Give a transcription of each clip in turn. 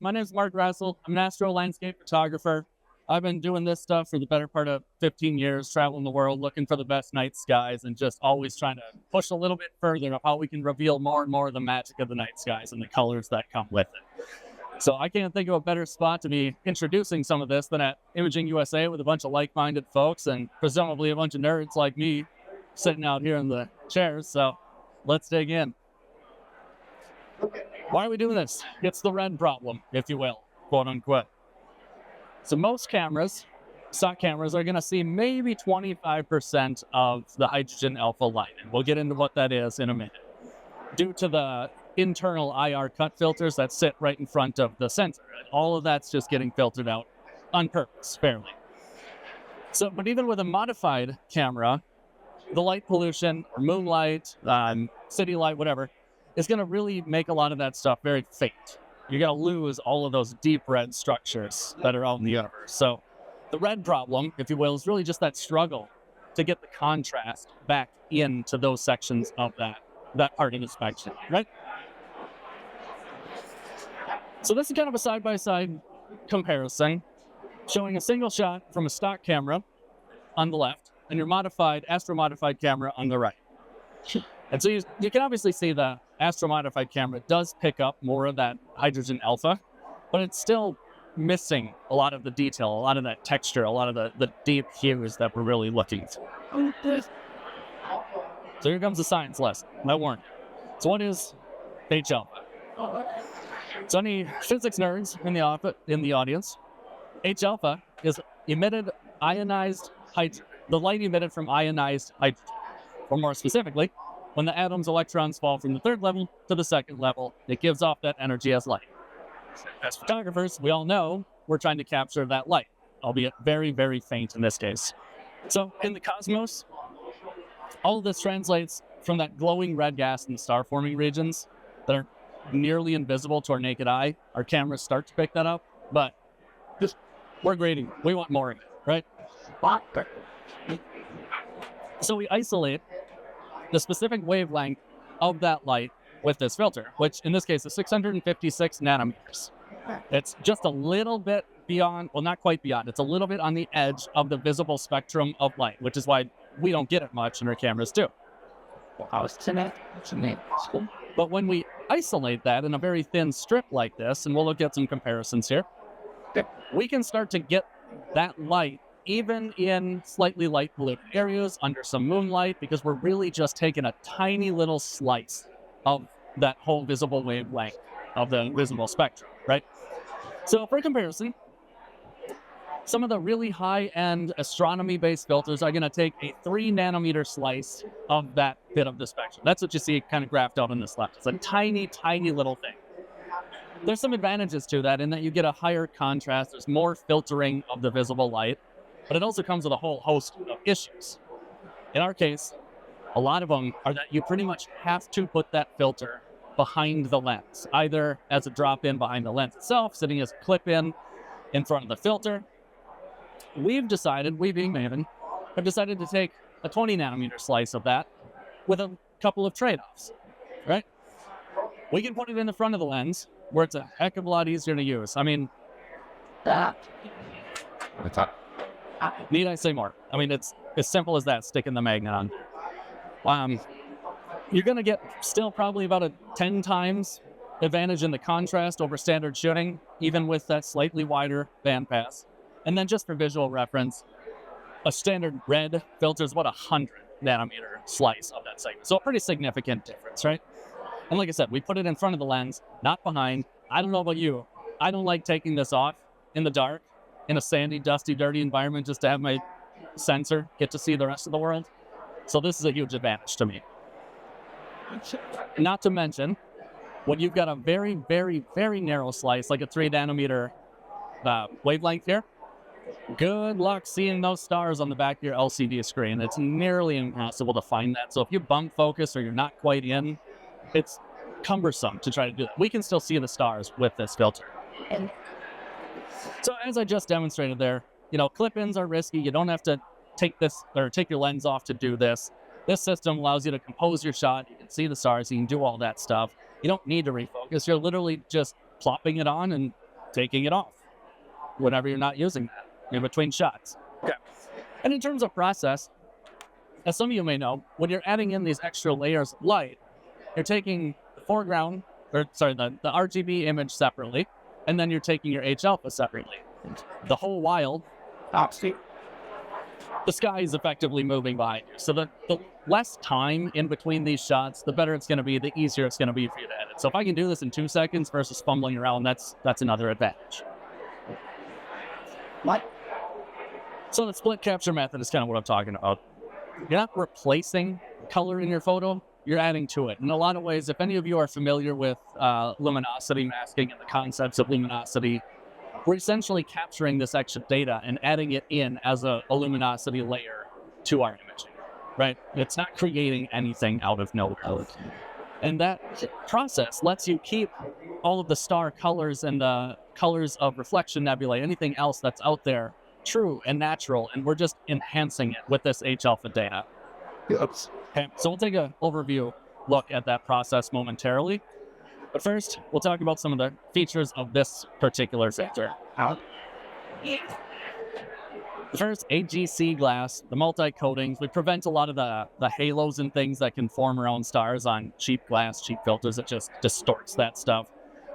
My name is Marc Rassel. I'm an astro landscape photographer. I've been doing this stuff for the better part of 15 years, traveling the world, looking for the best night skies, and just always trying to push a little bit further of how we can reveal more and more of the magic of the night skies and the colors that come with it. So I can't think of a better spot to be introducing some of this than at Imaging USA with a bunch of like-minded folks and presumably a bunch of nerds like me sitting out here in the chairs. So let's dig in. Why are we doing this? It's the red problem, if you will, quote unquote. So most cameras, stock cameras, are going to see maybe 25% of the hydrogen alpha light. And we'll get into what that is in a minute. Due to the internal IR cut filters that sit right in front of the sensor. All of that's just getting filtered out on purpose, fairly. So, but even with a modified camera, the light pollution, or moonlight, city light, whatever, is going to really make a lot of that stuff very faint. You're going to lose all of those deep red structures that are out in the universe. So the red problem, if you will, is really just that struggle to get the contrast back into those sections of that part of the spectrum, right? So this is kind of a side-by-side comparison, showing a single shot from a stock camera on the left and your astro-modified camera on the right. And so you can obviously see the astro-modified camera does pick up more of that hydrogen alpha, but it's still missing a lot of the detail, a lot of that texture, a lot of the deep hues that we're really looking for. So here comes the science lesson. I warned you. So what is H alpha? So any physics nerds in the audience, H alpha is emitted ionized hydrogen, the light emitted from ionized hydrogen. Or more specifically, when the atom's electrons fall from the third level to the second level, it gives off that energy as light. As photographers, we all know we're trying to capture that light, albeit very, very faint in this case. So in the cosmos, all of this translates from that glowing red gas in the star-forming regions that are nearly invisible to our naked eye. Our cameras start to pick that up, but we're grading. We want more of it, right? So we isolate the specific wavelength of that light with this filter, which in this case is 656 nanometers. It's just a little bit beyond, well, not quite beyond, it's a little bit on the edge of the visible spectrum of light, which is why we don't get it much and our cameras do. But when we isolate that in a very thin strip like this, and we'll look at some comparisons here, we can start to get that light even in slightly light polluted areas under some moonlight, because we're really just taking a tiny little slice of that whole visible wavelength of the visible spectrum, right? So for comparison, some of the really high-end astronomy-based filters are going to take a 3 nanometer slice of that bit of the spectrum. That's what you see kind of graphed out on this left. It's a tiny, tiny little thing. There's some advantages to that in that you get a higher contrast. There's more filtering of the visible light, but it also comes with a whole host of issues. In our case, a lot of them are that you pretty much have to put that filter behind the lens, either as a drop-in behind the lens itself, sitting as a clip-in in front of the filter. We being Maven, have decided to take a 20 nanometer slice of that with a couple of trade-offs, right? We can put it in the front of the lens, where it's a heck of a lot easier to use. I mean, need I say more? I mean, it's as simple as that, sticking the magnet on. You're going to get still probably about a 10 times advantage in the contrast over standard shooting, even with that slightly wider bandpass. And then just for visual reference, a standard red filter is about 100 nanometer slice of that segment. So a pretty significant difference, right? And like I said, we put it in front of the lens, not behind. I don't know about you. I don't like taking this off in the dark, in a sandy, dusty, dirty environment, just to have my sensor get to see the rest of the world. So this is a huge advantage to me. Not to mention, when you've got a very, very, very narrow slice, like a 3 nanometer wavelength here, good luck seeing those stars on the back of your LCD screen. It's nearly impossible to find that. So if you bump focus or you're not quite in, it's cumbersome to try to do that. We can still see the stars with this filter. So as I just demonstrated there, clip-ins are risky. You don't have to take your lens off to do this. This system allows you to compose your shot. You can see the stars. You can do all that stuff. You don't need to refocus. You're literally just plopping it on and taking it off whenever you're not using that in between shots. Okay. And in terms of process, as some of you may know, when you're adding in these extra layers of light, you're taking the foreground, the RGB image separately, and then you're taking your H alpha separately. The whole while, the sky is effectively moving behind you. So the less time in between these shots, the better it's going to be, the easier it's going to be for you to edit. So if I can do this in 2 seconds versus fumbling around, that's another advantage. So the split capture method is kind of what I'm talking about. You're not replacing color in your photo, you're adding to it. In a lot of ways, if any of you are familiar with luminosity masking and the concepts of luminosity, we're essentially capturing this extra data and adding it in as a luminosity layer to our imaging, right? It's not creating anything out of nowhere. And that process lets you keep all of the star colors and the colors of reflection nebulae, anything else that's out there, true and natural, and we're just enhancing it with this H alpha data. Oops. Okay, so we'll take an overview look at that process momentarily. But first, we'll talk about some of the features of this particular filter. First, AGC glass, the multi-coatings. We prevent a lot of the halos and things that can form around stars on cheap glass, cheap filters. It just distorts that stuff.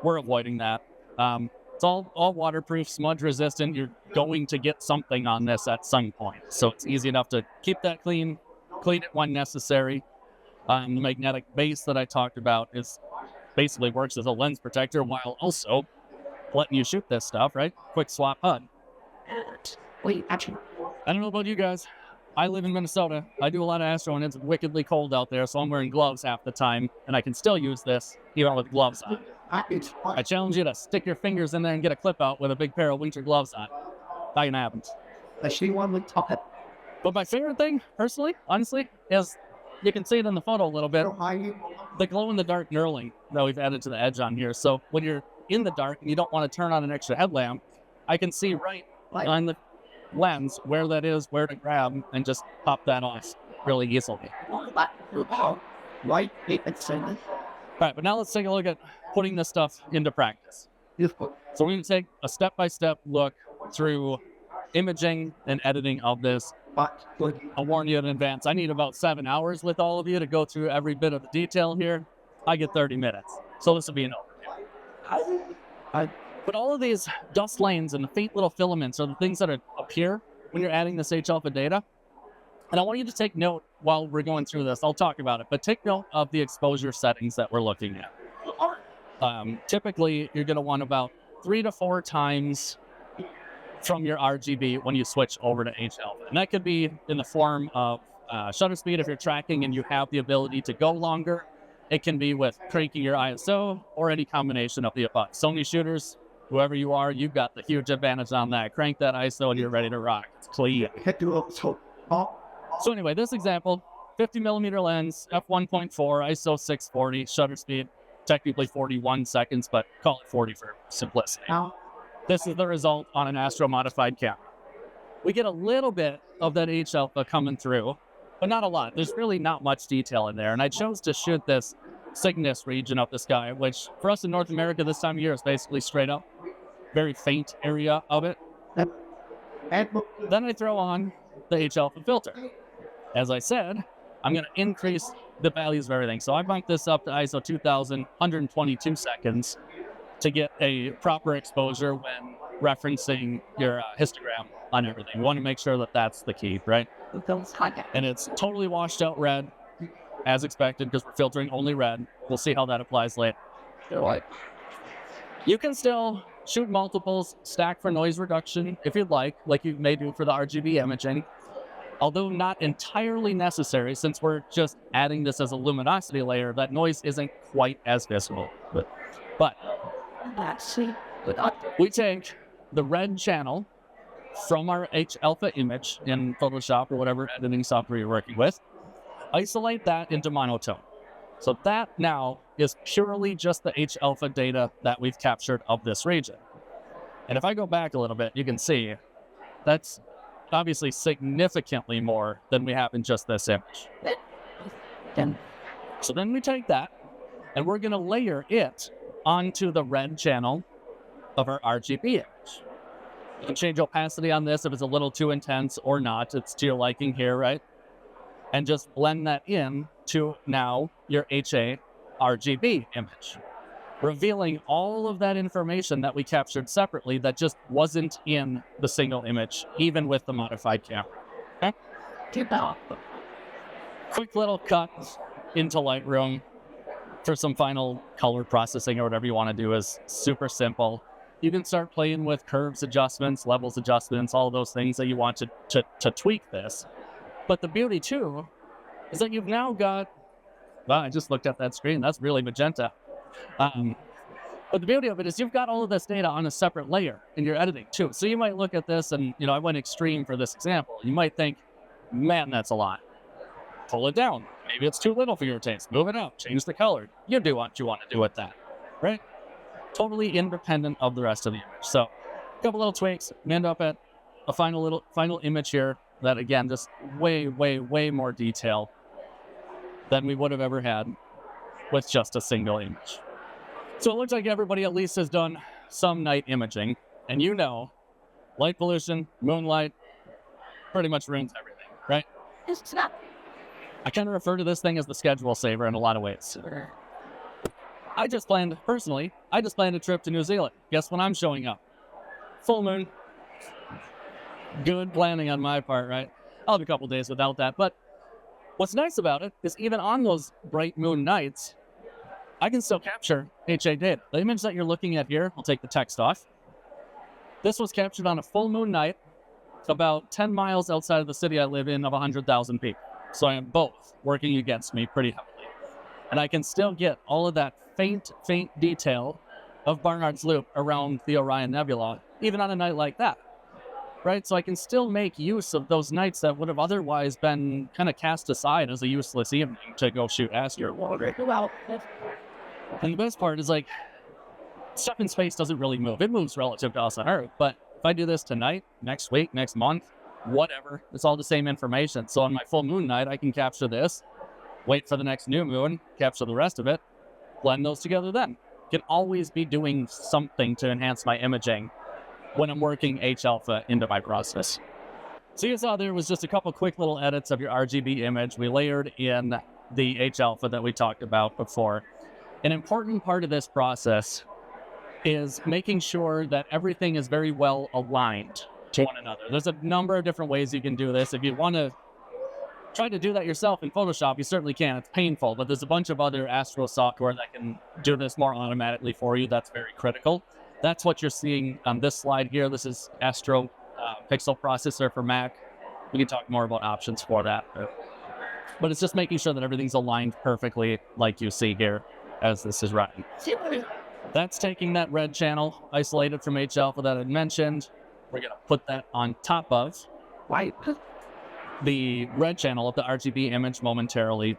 We're avoiding that. It's all waterproof, smudge resistant. You're going to get something on this at some point. So it's easy enough to keep that clean it when necessary. The magnetic base that I talked about basically works as a lens protector while also letting you shoot this stuff, right? Quick swap HUD. Wait, actually. I don't know about you guys. I live in Minnesota. I do a lot of astro and it's wickedly cold out there, so I'm wearing gloves half the time, and I can still use this even with gloves on. I challenge you to stick your fingers in there and get a clip out with a big pair of winter gloves on. Not gonna happen. But my favorite thing, personally, honestly, is you can see it in the photo a little bit. The glow-in-the-dark knurling that we've added to the edge on here. So when you're in the dark and you don't want to turn on an extra headlamp, I can see right on the lens where that is, where to grab, and just pop that off really easily. Right. Right, but now let's take a look at putting this stuff into practice. So we're going to take a step-by-step look through imaging and editing of this. I'll warn you in advance, I need about 7 hours with all of you to go through every bit of the detail here. I get 30 minutes, so this will be an overview. But all of these dust lanes and the faint little filaments are the things that appear when you're adding this H alpha data. And I want you to take note while we're going through this. I'll talk about it, but take note of the exposure settings that we're looking at. Typically, you're going to want about 3 to 4 times from your RGB when you switch over to H alpha. And that could be in the form of shutter speed if you're tracking and you have the ability to go longer. It can be with cranking your ISO or any combination of the above. Sony shooters, whoever you are, you've got the huge advantage on that. Crank that ISO and you're ready to rock. It's clean. So anyway, this example, 50 millimeter lens, f1.4, ISO 640, shutter speed, technically 41 seconds, but call it 40 for simplicity. This is the result on an astro modified camera. We get a little bit of that H alpha coming through, but not a lot. There's really not much detail in there. And I chose to shoot this Cygnus region of the sky, which for us in North America this time of year is basically straight up, very faint area of it. Then I throw on the H alpha filter. As I said, I'm going to increase the values of everything. So I bumped this up to ISO 2000, 122 seconds to get a proper exposure when referencing your histogram on everything. You want to make sure that that's the key, right? And it's totally washed out red, as expected, because we're filtering only red. We'll see how that applies later. You can still shoot multiples, stack for noise reduction if you'd like you may do for the RGB imaging. Although not entirely necessary, since we're just adding this as a luminosity layer, that noise isn't quite as visible. But we take the red channel from our H alpha image in Photoshop or whatever editing software you're working with, isolate that into monotone. So that now is purely just the H alpha data that we've captured of this region. And if I go back a little bit, you can see that's obviously significantly more than we have in just this image. So then we take that and we're going to layer it onto the red channel of our RGB image. You can change opacity on this if it's a little too intense or not. It's to your liking here, right? And just blend that in to now your HA RGB image, revealing all of that information that we captured separately that just wasn't in the single image, even with the modified camera. Okay? Quick little cut into Lightroom for some final color processing or whatever you want to do is super simple. You can start playing with curves adjustments, levels adjustments, all of those things that you want to tweak this. But the beauty too is that you've now got, wow, I just looked at that screen. That's really magenta. But the beauty of it is you've got all of this data on a separate layer in your editing too. So you might look at this and, I went extreme for this example. You might think, man, that's a lot. Pull it down. Maybe it's too little for your taste. Move it up. Change the color. You do what you want to do with that, right? Totally independent of the rest of the image. So a couple little tweaks. We end up at a final image here that, again, just way, way, way more detail than we would have ever had with just a single image. So it looks like everybody at least has done some night imaging. And light pollution, moonlight, pretty much ruins everything, right? It's not. I kind of refer to this thing as the schedule saver in a lot of ways. I just planned a trip to New Zealand. Guess when I'm showing up? Full moon. Good planning on my part, right? I'll have a couple days without that. But what's nice about it is even on those bright moon nights, I can still capture HA data. The image that you're looking at here, I'll take the text off. This was captured on a full moon night, about 10 miles outside of the city I live in of 100,000 people. So I am both working against me pretty heavily. And I can still get all of that faint detail of Barnard's Loop around the Orion Nebula, even on a night like that, right? So I can still make use of those nights that would have otherwise been kind of cast aside as a useless evening to go shoot asteroids. And the best part is, like, stuff in space doesn't really move. It moves relative to us on Earth, but if I do this tonight, next week, next month, whatever, it's all the same information. So on my full moon night, I can capture this, wait for the next new moon, capture the rest of it, blend those together then. Can always be doing something to enhance my imaging when I'm working H-alpha into my process. So you saw there was just a couple quick little edits of your RGB image. We layered in the H-alpha that we talked about before. An important part of this process is making sure that everything is very well aligned to one another. There's a number of different ways you can do this. If you want to try to do that yourself in Photoshop, you certainly can. It's painful, but there's a bunch of other Astro software that can do this more automatically for you. That's very critical. That's what you're seeing on this slide here. This is Astro Pixel Processor for Mac. We can talk more about options for that. But it's just making sure that everything's aligned perfectly like you see here as this is running. That's taking that red channel isolated from H-alpha that I mentioned. We're going to put that on top of the red channel of the RGB image momentarily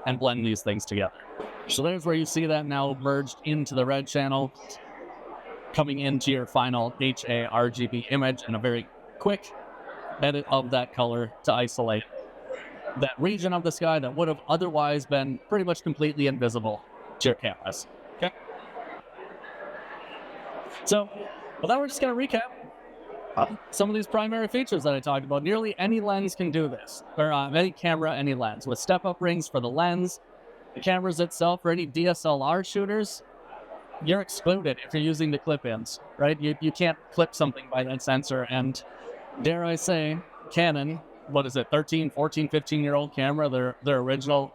and blend these things together. So there's where you see that now merged into the red channel, coming into your final HA RGB image, and a very quick edit of that color to isolate that region of the sky that would have otherwise been pretty much completely invisible to your cameras. Okay? So, now we're just going to recap some of these primary features that I talked about. Nearly any lens can do this, or any camera, any lens. With step-up rings for the lens, the cameras itself, for any DSLR shooters, you're excluded if you're using the clip-ins, right? You can't clip something by that sensor, and dare I say, Canon, 13, 14, 15-year-old camera, their original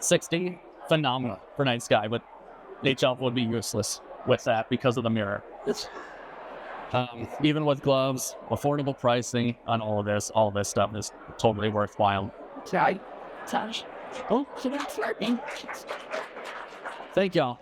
60, phenomenal for night sky, but H-alpha would be useless with that because of the mirror. Even with gloves, affordable pricing on all this stuff is totally worthwhile. Thank y'all.